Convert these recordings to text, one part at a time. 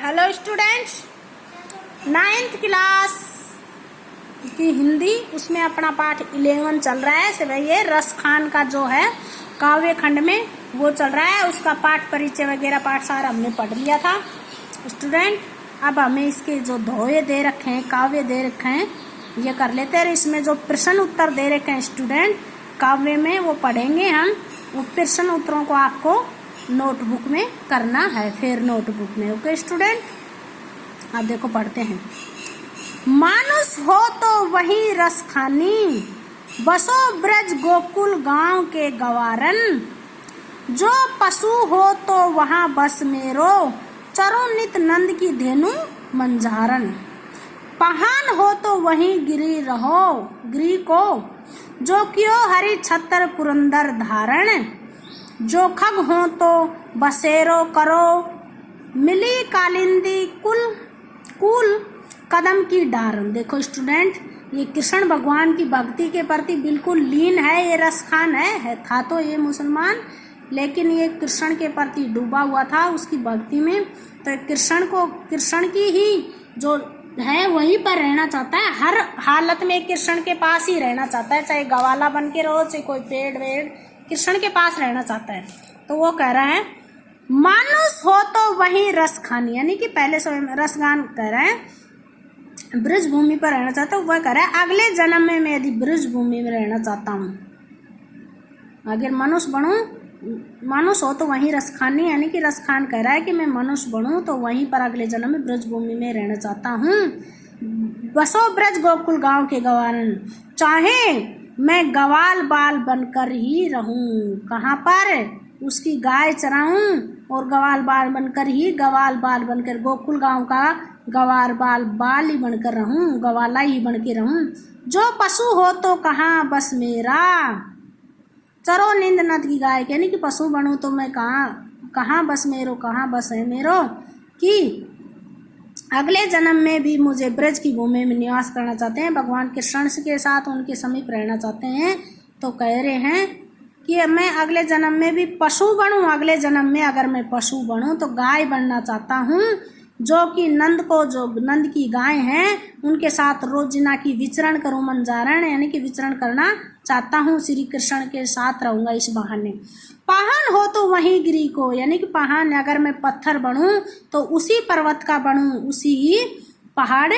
Hello students, 9th class की हिंदी उसमें अपना पाठ 11 चल रहा है। सिर्फ ये रस खान का जो है काव्य खंड में वो चल रहा है। उसका पाठ परिचय वगैरह पाठ सारा हमने पढ़ लिया था स्टूडेंट। अब हमें इसके जो धोए दे रखे हैं, काव्य दे रखे हैं, ये कर लेते हैं। इसमें जो प्रश्न उत्तर दे रखे हैं स्टूडेंट काव्य में वो पढ़ेंगे हम। वो प्रश्न उत्तरों को आपको नोटबुक में करना है, फिर नोटबुक में। ओके स्टूडेंट, अब देखो पढ़ते हैं। मानुष हो तो वही रस खानी, बसो ब्रज गोकुल गांव के गवारन। जो पशु हो तो वहां बस मेरो, चरो नित नंद की धेनु मंझारन। पहान हो तो वहीं गिरी रहो गिरी को, जो क्यों हरि छत्र पुरंदर धारण। जो खग हो तो बसेरो करो, मिली कालिंदी कुल कुल कदम की डारन। देखो स्टूडेंट, ये कृष्ण भगवान की भक्ति के प्रति बिल्कुल लीन है। ये रस खान है था तो ये मुसलमान, लेकिन ये कृष्ण के प्रति डूबा हुआ था उसकी भक्ति में। तो कृष्ण की ही जो है वहीं पर रहना चाहता है। हर हालत में कृष्ण के पास ही रहना चाहता है, चाहे गवाला बन के रहो, चाहे कोई पेड़ वेड़, कृष्ण के पास रहना चाहता है। तो वो कह रहा है मानुष हो तो वही रस खानी, यानी कि पहले समय में रसगान कह रहा है। ब्रज भूमि पर रहना चाहता हूँ, वह कह रहा है अगले जन्म में मैं यदि ब्रज भूमि में रहना चाहता हूँ, अगर मनुष्य बनूं, मनुष्य हो तो वहीं रस खानी, यानी कि रस खान कह रहा है कि मैं मनुष्य बनूं तो वहीं पर अगले जन्म में ब्रज भूमि में रहना चाहता हूँ। बसो ब्रज गोकुल गांव के गवारन, चाहे मैं गवाल बाल बनकर ही रहूं। कहाँ पर? उसकी गाय चराऊं और गवाल बाल बनकर गोकुल गांव का गवार बाल ही बनकर रहूं, गवाला ही बन के रहूं। जो पशु हो तो कहाँ बस मेरा, चरो नींद नद की गाय, यानी कि पशु बनूं तो मैं कहाँ बस मेरो, कहाँ बस है मेरो, कि अगले जन्म में भी मुझे ब्रज की भूमि में निवास करना चाहते हैं। भगवान कृष्ण के साथ उनके समीप रहना चाहते हैं। तो कह रहे हैं कि मैं अगले जन्म में भी पशु बनूं, अगले जन्म में अगर मैं पशु बनूं तो गाय बनना चाहता हूं, जो कि नंद की गाय हैं उनके साथ रोजिना की विचरण करूं, मंजारण यानी कि विचरण करना चाहता हूं, श्री कृष्ण के साथ रहूंगा इस बहाने। पहान हो तो वहीं गिरी को, यानी कि पहान अगर मैं पत्थर बनूं तो उसी पर्वत का बनूं, उसी पहाड़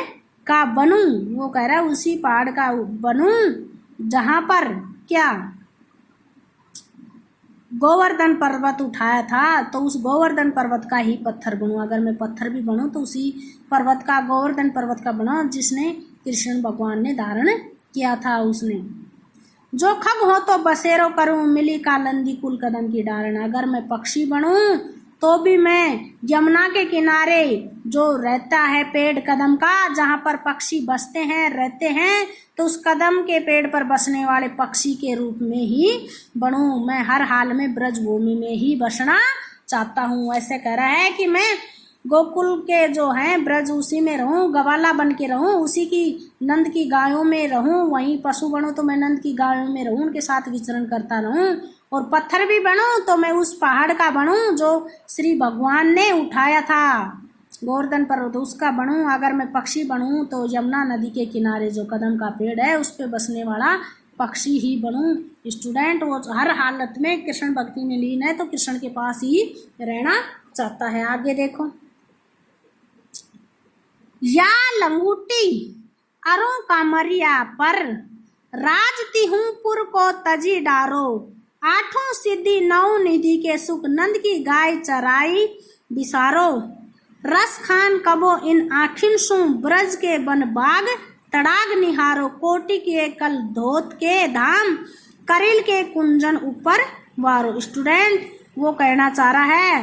का बनूं। वो कह रहा है उसी पहाड़ का बनूं जहां पर क्या गोवर्धन पर्वत उठाया था, तो उस गोवर्धन पर्वत का ही पत्थर बनूं। अगर मैं पत्थर भी बनूं तो उसी पर्वत का, गोवर्धन पर्वत का बना जिसने कृष्ण भगवान ने धारण किया था उसने। जो खग हो तो बसेरो करूं, मिली कालिंदी कुल कदम की डारण। अगर मैं पक्षी बनूं तो भी मैं यमुना के किनारे जो रहता है पेड़ कदम का, जहां पर पक्षी बसते हैं रहते हैं, तो उस कदम के पेड़ पर बसने वाले पक्षी के रूप में ही बनूं। मैं हर हाल में ब्रज भूमि में ही बसना चाहता हूँ। ऐसे कह रहा है कि मैं गोकुल के जो हैं ब्रज उसी में रहूं, गवाला बन के रहूं, उसी की नंद की गायों में रहूं। वहीं पशु बनूं तो मैं नंद की गायों में रहूं, उनके साथ विचरण करता रहूं। और पत्थर भी बनूं तो मैं उस पहाड़ का बनूं जो श्री भगवान ने उठाया था, गोवर्धन पर्वत, उसका बनूं। अगर मैं पक्षी बनूं तो यमुना नदी के किनारे जो कदम का पेड़ है उस पे बसने वाला पक्षी ही बनूं। स्टूडेंट, वो हर हालत में कृष्ण भक्ति में लीन है तो कृष्ण के पास ही रहना चाहता है। आगे देखो। या लंगूटी अरो कामरिया पर, राजती हूँ पुर को तजी डारो। आठों सिद्धि नौ निधि के सुख, नंद की गाय चराई बिसारो। रस खान कबो इन आखिन सु, ब्रज के बन बाग तड़ाग निहारो। कोटि के कल धोत के धाम, करिल के कुंजन ऊपर वारो। स्टूडेंट, वो कहना चाह रहा है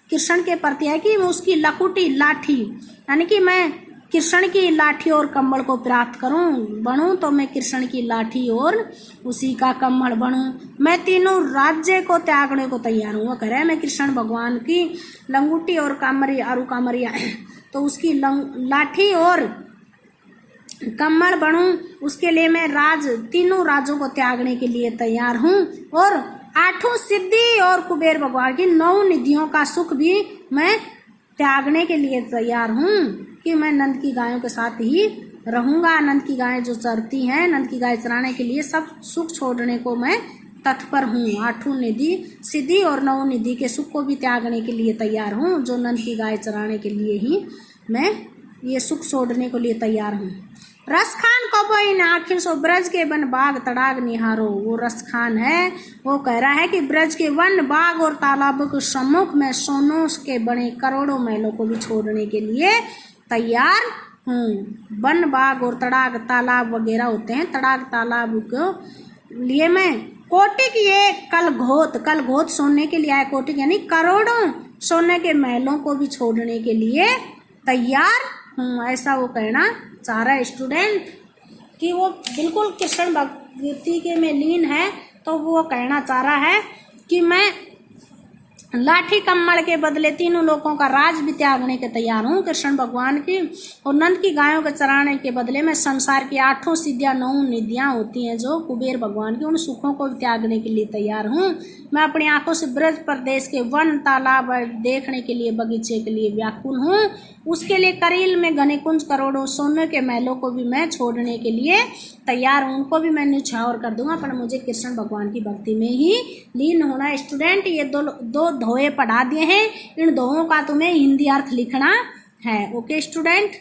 कृष्ण के प्रति है कि उसकी लकुटी लाठी, यानी कि मैं कृष्ण की लाठी और कमल को प्राप्त बनूं तो मैं कृष्ण की लाठी और उसी का कमल बनूं। मैं तीनों राज्य को त्यागने को तैयार हूँ। वो कह रहे हैं मैं कृष्ण भगवान की लंगूटी और कामरिया तो उसकी लाठी और कमल बनूं, उसके लिए मैं तीनों राज्यों को त्यागने के लिए तैयार हूँ। और आठों सिद्धि और कुबेर भगवान की 9 निधियों का सुख भी मैं त्यागने के लिए तैयार हूँ कि मैं नंद की गायों के साथ ही रहूंगा। नंद की गायें जो चरती हैं, नंद की गाय चराने के लिए सब सुख छोड़ने को मैं तत्पर हूँ। 8वीं निधि सिद्धि और 9वीं निधि के सुख को भी त्यागने के लिए तैयार हूँ। जो नंद की गाय चराने के लिए ही मैं ये सुख छोड़ने के लिए तैयार हूँ। रसखान कबोइन आखिर सो ब्रज के वन बाग तड़ाग निहारो। वो रसखान है, वो कह रहा है कि ब्रज के वन बाग और तालाबों के सम्मुख में सोनों के बने करोड़ों महलों को भी छोड़ने के लिए तैयार हूँ। वन बाग और तड़ाग तालाब वगैरह होते हैं, तड़ाग तालाब को लिए मैं कोटिक ये कल घोत सोने के लिए आए। कोटिक यानी करोड़ों सोने के महलों को भी छोड़ने के लिए तैयार हूँ, ऐसा वो कहना चाह रहा है स्टूडेंट कि वो बिल्कुल कृष्ण भक्ति के में लीन है। तो वो कहना चाह रहा है कि मैं लाठी कम्मड़ के बदले तीनों लोगों का राज भी त्यागने के तैयार हूँ कृष्ण भगवान की, और नंद की गायों के चराने के बदले में संसार की 8 सिद्धियां 9 निधियां होती हैं जो कुबेर भगवान की, उन सुखों को त्यागने के लिए तैयार हूँ। मैं अपनी आंखों से ब्रज प्रदेश के वन तालाब देखने के लिए, बगीचे के लिए व्याकुल हूँ। उसके लिए करील में घने कुंज करोड़ों सोने के महलों को भी मैं छोड़ने के लिए तैयार हूँ, उनको भी मैं न्यौछावर कर दूंगा, पर मुझे कृष्ण भगवान की भक्ति में ही लीन होना है। स्टूडेंट ये दो दोहे पढ़ा दिए हैं, इन दोहों का तुम्हें हिंदी अर्थ लिखना है। Okay student.